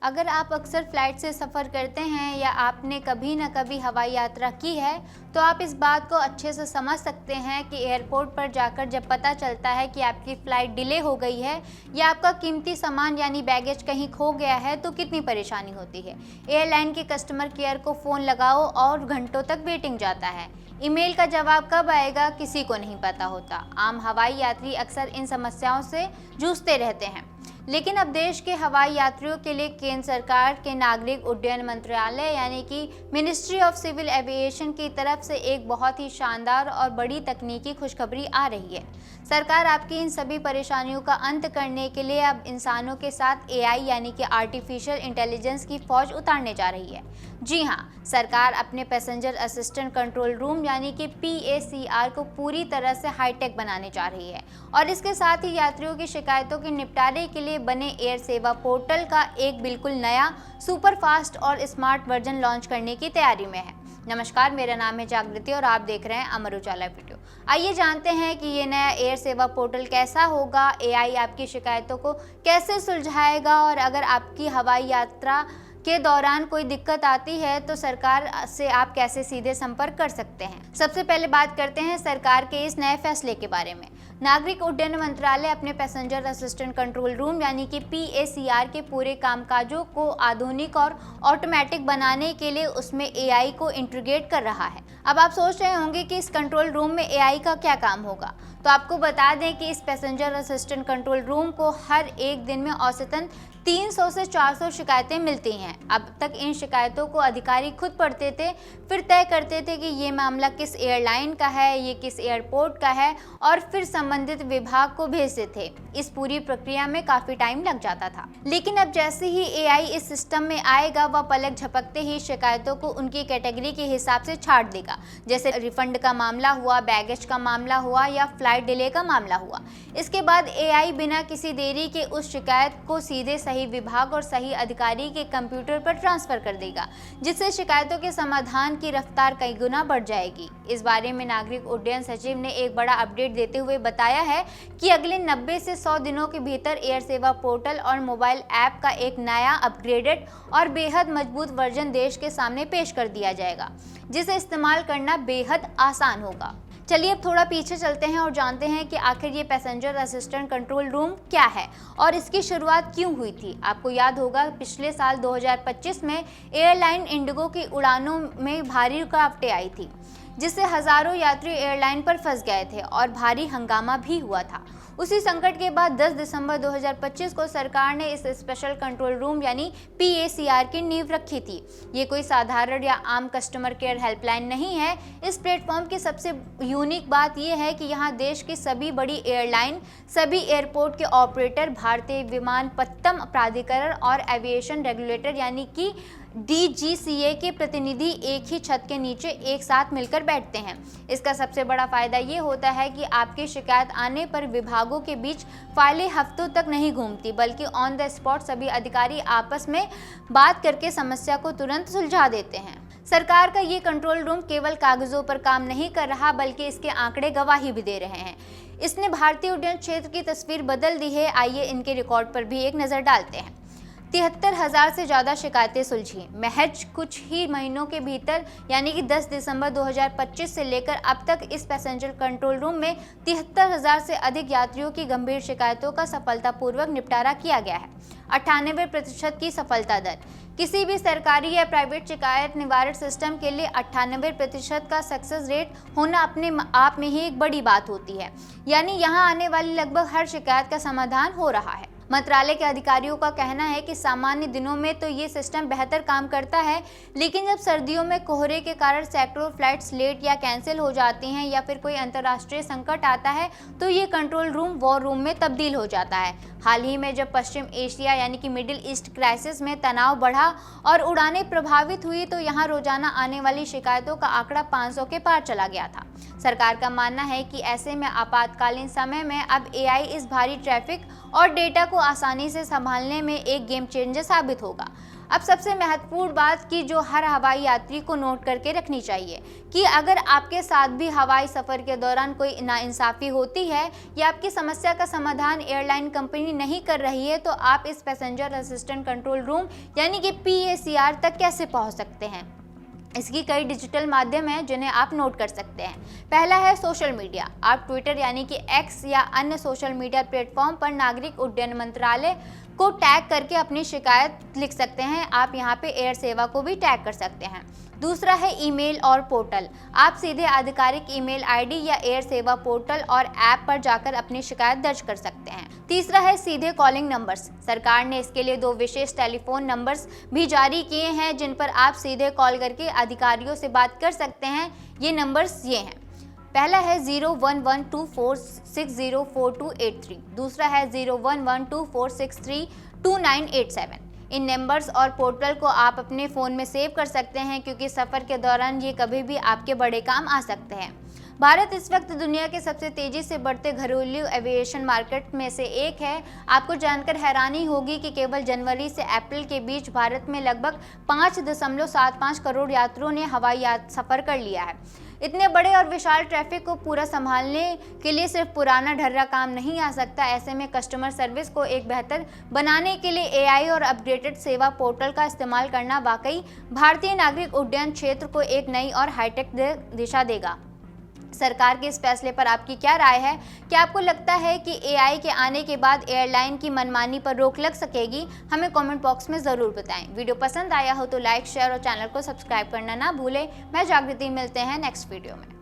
अगर आप अक्सर फ्लाइट से सफ़र करते हैं या आपने कभी न कभी हवाई यात्रा की है तो आप इस बात को अच्छे से समझ सकते हैं कि एयरपोर्ट पर जाकर जब पता चलता है कि आपकी फ़्लाइट डिले हो गई है या आपका कीमती सामान यानी बैगेज कहीं खो गया है तो कितनी परेशानी होती है। एयरलाइन के कस्टमर केयर को फ़ोन लगाओ और घंटों तक वेटिंग जाता है। ईमेल का जवाब कब आएगा किसी को नहीं पता होता। आम हवाई यात्री अक्सर इन समस्याओं से जूझते रहते हैं, लेकिन अब देश के हवाई यात्रियों के लिए केंद्र सरकार के नागरिक उड्डयन मंत्रालय यानी कि मिनिस्ट्री ऑफ सिविल एविएशन की तरफ से एक बहुत ही शानदार और बड़ी तकनीकी खुशखबरी आ रही है। सरकार आपकी इन सभी परेशानियों का अंत करने के लिए अब इंसानों के साथ एआई यानी कि आर्टिफिशियल इंटेलिजेंस की फौज उतारने जा रही है। जी हाँ, सरकार अपने पैसेंजर असिस्टेंट कंट्रोल रूम यानी कि PACR को पूरी तरह से हाईटेक बनाने जा रही है और इसके साथ ही यात्रियों की शिकायतों के निपटारे के लिए बने एयर सेवा पोर्टल का एक बिल्कुल नया सुपर फास्ट और स्मार्ट वर्जन लॉन्च करने की तैयारी में है। नमस्कार, मेरा नाम है जागृति और आप देख रहे हैं अमर उजाला वीडियो। आइए जानते हैं कि ये नया एयर सेवा पोर्टल कैसा होगा, एआई आपकी शिकायतों को कैसे सुलझाएगा और अगर आपकी हवाई यात्रा के दौरान कोई दिक्कत आती है तो सरकार से आप कैसे सीधे संपर्क कर सकते हैं। सबसे पहले बात करते हैं सरकार के इस नए फैसले के बारे में। नागरिक उड्डयन मंत्रालय अपने पैसेंजर असिस्टेंट कंट्रोल रूम यानी कि PACR के पूरे कामकाजों को आधुनिक और ऑटोमेटिक बनाने के लिए उसमें एआई को इंटीग्रेट कर रहा है। अब आप सोच रहे होंगे कि इस कंट्रोल रूम में एआई का क्या काम होगा, तो आपको बता दें कि इस पैसेंजर असिस्टेंट कंट्रोल रूम को हर एक दिन में औसतन 300 से 400 शिकायतें मिलती हैं। अब तक इन शिकायतों को अधिकारी खुद पढ़ते थे, फिर तय करते थे कि ये मामला किस एयरलाइन का है, ये किस एयरपोर्ट का है और फिर संबंधित विभाग को भेजते थे। इस पूरी प्रक्रिया में काफ़ी टाइम लग जाता था। लेकिन अब जैसे ही एआई इस सिस्टम में आएगा वह पलक झपकते ही शिकायतों को उनकी कैटेगरी के हिसाब से छांट देगा, जैसे रिफंड का मामला हुआ, बैगेज का मामला हुआ या फ्लाइट डिले का मामला हुआ। इसके बाद एआई बिना किसी देरी के उस शिकायत को सीधे सही विभाग और सही अधिकारी के कंप्यूटर पर ट्रांसफर कर देगा, जिससे शिकायतों के समाधान की रफ्तार कई गुना बढ़ जाएगी। इस बारे में नागरिक उड्डयन सचिव ने एक बड़ा अपडेट देते हुए बताया है कि अगले 90 से 100 दिनों के भीतर एयर सेवा पोर्टल और मोबाइल ऐप का एक नया अपग्रेडेड और बेहद मजबूत वर्जन देश के सामने पेश कर दिया जाएगा, जिसे इस्तेमाल करना बेहद आसान होगा। चलिए अब थोड़ा पीछे चलते हैं और जानते हैं कि आखिर ये पैसेंजर असिस्टेंट कंट्रोल रूम क्या है और इसकी शुरुआत क्यों हुई थी। आपको याद होगा पिछले साल 2025 में एयरलाइन इंडिगो की उड़ानों में भारी रुकावटें आई थी, जिससे हजारों यात्री एयरलाइन पर फंस गए थे और भारी हंगामा भी हुआ था। उसी संकट के बाद 10 दिसंबर 2025 को सरकार ने इस स्पेशल कंट्रोल रूम यानी PACR की नींव रखी थी। ये कोई साधारण या आम कस्टमर केयर हेल्पलाइन नहीं है। इस प्लेटफॉर्म की सबसे यूनिक बात यह है कि यहाँ देश की सभी बड़ी एयरलाइन, सभी एयरपोर्ट के ऑपरेटर, भारतीय विमानपत्तन प्राधिकरण और एविएशन रेगुलेटर यानी कि DGCA के प्रतिनिधि एक ही छत के नीचे एक साथ मिलकर बैठते हैं। इसका सबसे बड़ा फायदा ये होता है कि आपकी शिकायत आने पर विभागों के बीच फाइलें हफ्तों तक नहीं घूमती, बल्कि ऑन द स्पॉट सभी अधिकारी आपस में बात करके समस्या को तुरंत सुलझा देते हैं। सरकार का ये कंट्रोल रूम केवल कागजों पर काम नहीं कर रहा, बल्कि इसके आंकड़े गवाही भी दे रहे हैं। इसने भारतीय उड्डयन क्षेत्र की तस्वीर बदल दी है। आइए इनके रिकॉर्ड पर भी एक नज़र डालते हैं। 73,000 से ज़्यादा शिकायतें सुलझी महज कुछ ही महीनों के भीतर, यानी कि 10 दिसंबर 2025 से लेकर अब तक इस पैसेंजर कंट्रोल रूम में 73,000 से अधिक यात्रियों की गंभीर शिकायतों का सफलतापूर्वक निपटारा किया गया है। 98% की सफलता दर। किसी भी सरकारी या प्राइवेट शिकायत निवारण सिस्टम के लिए 98% का सक्सेस रेट होना अपने आप में ही एक बड़ी बात होती है, यानी यहाँ आने वाली लगभग हर शिकायत का समाधान हो रहा है। मंत्रालय के अधिकारियों का कहना है कि सामान्य दिनों में तो ये सिस्टम बेहतर काम करता है, लेकिन जब सर्दियों में कोहरे के कारण सैकड़ों फ्लाइट्स लेट या कैंसिल हो जाती हैं या फिर कोई अंतर्राष्ट्रीय संकट आता है तो ये कंट्रोल रूम वॉर रूम में तब्दील हो जाता है। हाल ही में जब पश्चिम एशिया यानी कि मिडिल ईस्ट क्राइसिस में तनाव बढ़ा और उड़ानें प्रभावित हुई तो यहाँ रोजाना आने वाली शिकायतों का आंकड़ा 500 के पार चला गया था। सरकार का मानना है कि ऐसे में आपातकालीन समय में अब एआई इस भारी ट्रैफिक और डेटा को आसानी से संभालने में एक गेम चेंजर साबित होगा। अब सबसे महत्वपूर्ण बात की जो हर हवाई यात्री को नोट करके रखनी चाहिए कि अगर आपके साथ भी हवाई सफ़र के दौरान कोई नाइंसाफ़ी होती है या आपकी समस्या का समाधान एयरलाइन कंपनी नहीं कर रही है, तो आप इस पैसेंजर असिस्टेंट कंट्रोल रूम यानी कि PACR तक कैसे पहुंच सकते हैं। इसकी कई डिजिटल माध्यम हैं जिन्हें आप नोट कर सकते हैं। पहला है सोशल मीडिया। आप ट्विटर यानी कि X या अन्य सोशल मीडिया प्लेटफॉर्म पर नागरिक उड्डयन मंत्रालय को टैग करके अपनी शिकायत लिख सकते हैं। आप यहाँ पे एयर सेवा को भी टैग कर सकते हैं। दूसरा है ईमेल और पोर्टल। आप सीधे आधिकारिक ईमेल आईडी या एयर सेवा पोर्टल और ऐप पर जाकर अपनी शिकायत दर्ज कर सकते हैं। तीसरा है सीधे कॉलिंग नंबर्स। सरकार ने इसके लिए 2 विशेष टेलीफोन नंबर्स भी जारी किए हैं जिन पर आप सीधे कॉल करके अधिकारियों से बात कर सकते हैं। ये नंबर्स ये हैं। पहला है 0112460428 दूसरा है 0112463298 इन नंबर्स और पोर्टल को आप अपने फ़ोन में सेव कर सकते हैं क्योंकि सफ़र के दौरान ये कभी भी आपके बड़े काम आ सकते हैं। भारत इस वक्त दुनिया के सबसे तेज़ी से बढ़ते घरेलू एविएशन मार्केट में से एक है। आपको जानकर हैरानी होगी कि केवल जनवरी से अप्रैल के बीच भारत में लगभग 5.75 करोड़ यात्रियों ने हवाई सफ़र कर लिया है। इतने बड़े और विशाल ट्रैफिक को पूरा संभालने के लिए सिर्फ पुराना ढर्रा काम नहीं आ सकता। ऐसे में कस्टमर सर्विस को एक बेहतर बनाने के लिए AI और अपडेटेड सेवा पोर्टल का इस्तेमाल करना वाकई भारतीय नागरिक उड्डयन क्षेत्र को एक नई और हाईटेक दिशा देगा। सरकार के इस फैसले पर आपकी क्या राय है? क्या आपको लगता है कि AI के आने के बाद एयरलाइन की मनमानी पर रोक लग सकेगी? हमें कमेंट बॉक्स में ज़रूर बताएं। वीडियो पसंद आया हो तो लाइक, शेयर और चैनल को सब्सक्राइब करना ना भूलें। मैं जागृति, मिलते हैं नेक्स्ट वीडियो में।